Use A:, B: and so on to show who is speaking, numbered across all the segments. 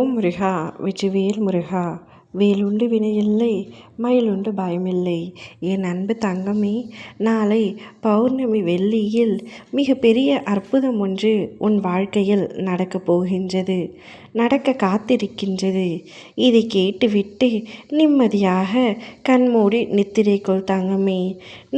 A: ஓம் முருகா வெற்றிவேல் முருகா. வேலுண்டு வினையில்லை, மயிலுண்டு பயமில்லை. என் அன்பு தங்கமே, நாளை பௌர்ணமி வெள்ளியில் மிக பெரிய அற்புதம் ஒன்று உன் வாழ்க்கையில் நடக்கப் போகின்றது, நடக்க காத்திருக்கின்றது. இதை கேட்டுவிட்டு நிம்மதியாக கண்மூடி நித்திரைக்குள் தங்கமே.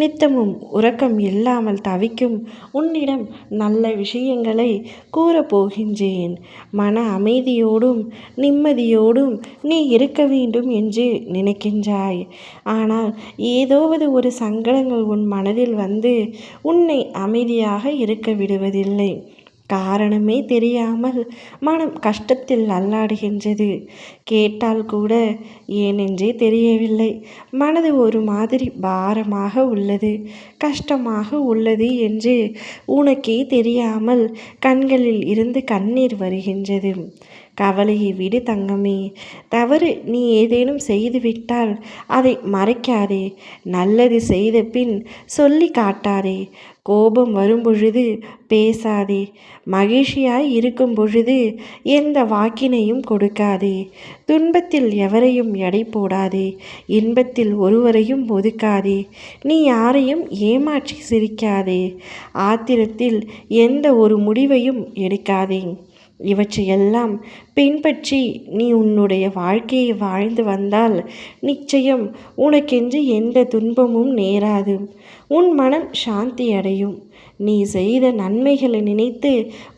A: நித்தமும் உறக்கம் இல்லாமல் தவிக்கும் உன்னிடம் நல்ல விஷயங்களை கூறப்போகின்றேன். மன அமைதியோடும் நிம்மதியோடும் நீ இருக்க வேண்டும் என்று நினைக்கின்றாய். ஆனால் ஏதோவது ஒரு சங்கடங்கள் உன் மனதில் வந்து உன்னை அமைதியாக இருக்க விடுவதில்லை. காரணமே தெரியாமல் மனம் கஷ்டத்தில் அல்லாடுகின்றது. கேட்டால் கூட ஏனென்றே தெரியவில்லை. மனது ஒரு மாதிரி பாரமாக உள்ளது, கஷ்டமாக உள்ளது என்று உனக்கே தெரியாமல் கண்களில் இருந்து கண்ணீர் வருகின்றது. கவலையை விடு தங்கமே. தவறு நீ ஏதேனும் செய்துவிட்டால் அதை மறைக்காதே. நல்லது செய்த பின் சொல்லி காட்டாதே. கோபம் வரும்பொழுது பேசாதே. மகிழ்ச்சியாய் இருக்கும் பொழுது எந்த வாக்கினையும் கொடுக்காதே. துன்பத்தில் எவரையும் எடை போடாதே. இன்பத்தில் ஒருவரையும் ஒதுக்காதே. நீ யாரையும் ஏமாற்றி சிரிக்காதே. ஆத்திரத்தில் எந்த ஒரு முடிவையும் எடுக்காதே. இவற்றையெல்லாம் பின்பற்றி நீ உன்னுடைய வாழ்க்கையை வாழ்ந்து வந்தால் நிச்சயம் உனக்கென்று எந்த துன்பமும் நேராது. உன் மனம் சாந்தி அடையும். நீ செய்த நன்மைகளை நினைத்து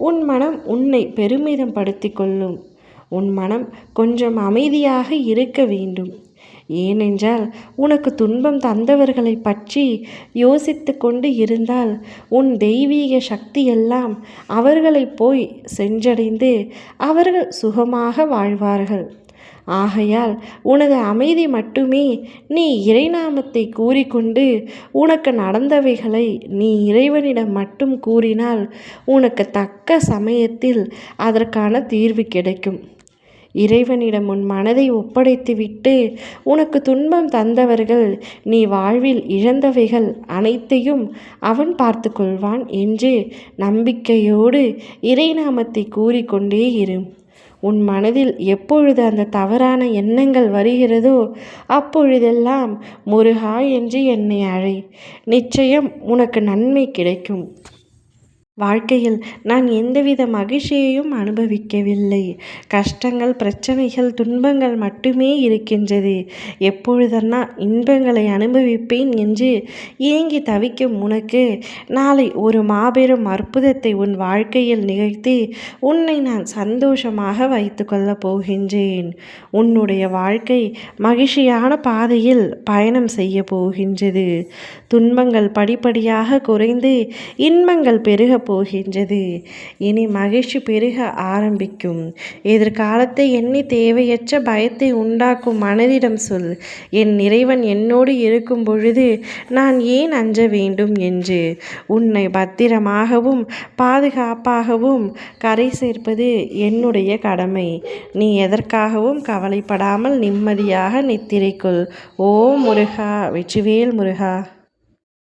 A: உன் மனம் உன்னை பெருமிதம் படுத்தி கொள்ளும். உன் மனம் கொஞ்சம் அமைதியாக இருக்க வேண்டும். ஏனென்றால் உனக்கு துன்பம் தந்தவர்களை பற்றி யோசித்து கொண்டு இருந்தால் உன் தெய்வீக சக்தியெல்லாம் அவர்களை போய் சென்றடைந்து அவர்கள் சுகமாக வாழ்வார்கள். ஆகையால் உனது அமைதி மட்டுமே நீ இறைநாமத்தை கூறிக்கொண்டு உனக்கு நடந்தவைகளை நீ இறைவனிடம் மட்டும் கூறினால் உனக்கு தக்க சமயத்தில் அதற்கான தீர்வு கிடைக்கும். இறைவனிடம் உன் மனதை ஒப்படைத்துவிட்டு உனக்கு துன்பம் தந்தவர்கள், நீ வாழ்வில் இழந்தவைகள் அனைத்தையும் அவன் பார்த்து கொள்வான் என்று நம்பிக்கையோடு இறைநாமத்தை கூறிக்கொண்டே இரு. உன் மனதில் எப்பொழுது அந்த தவறான எண்ணங்கள் வருகிறதோ அப்பொழுதெல்லாம் முருகா என்று என்னை அழை. நிச்சயம் உனக்கு நன்மை கிடைக்கும். வாழ்க்கையில் நான் எந்தவித மகிழ்ச்சியையும் அனுபவிக்கவில்லை. கஷ்டங்கள், பிரச்சனைகள், துன்பங்கள் மட்டுமே இருக்கின்றது. எப்பொழுதென்னா இன்பங்களை அனுபவிப்பேன் என்று ஏங்கி தவிக்கும் உனக்கு நாளை ஒரு மாபெரும் அற்புதத்தை உன் வாழ்க்கையில் நிகழ்த்தி உன்னை நான் சந்தோஷமாக வைத்து கொள்ளப் போகின்றேன். உன்னுடைய வாழ்க்கை மகிழ்ச்சியான பாதையில் பயணம் செய்ய போகின்றது. துன்பங்கள் படிப்படியாக குறைந்து இன்பங்கள் பெருக போகின்றது. இனி மகிழ்ச்சி பெருக ஆரம்பிக்கும். எதிர்காலத்தை எண்ணி தேவையற்ற பயத்தை உண்டாக்கும் மனதிடம் சொல், என் இறைவன் என்னோடு இருக்கும் பொழுது நான் ஏன் அஞ்ச வேண்டும் என்று. உன்னை பத்திரமாகவும் பாதுகாப்பாகவும் கரை சேர்ப்பது என்னுடைய கடமை. நீ எதற்காகவும் கவலைப்படாமல் நிம்மதியாக நித்திரைக்குள். ஓ முருகா வெற்றிவேல் முருகா.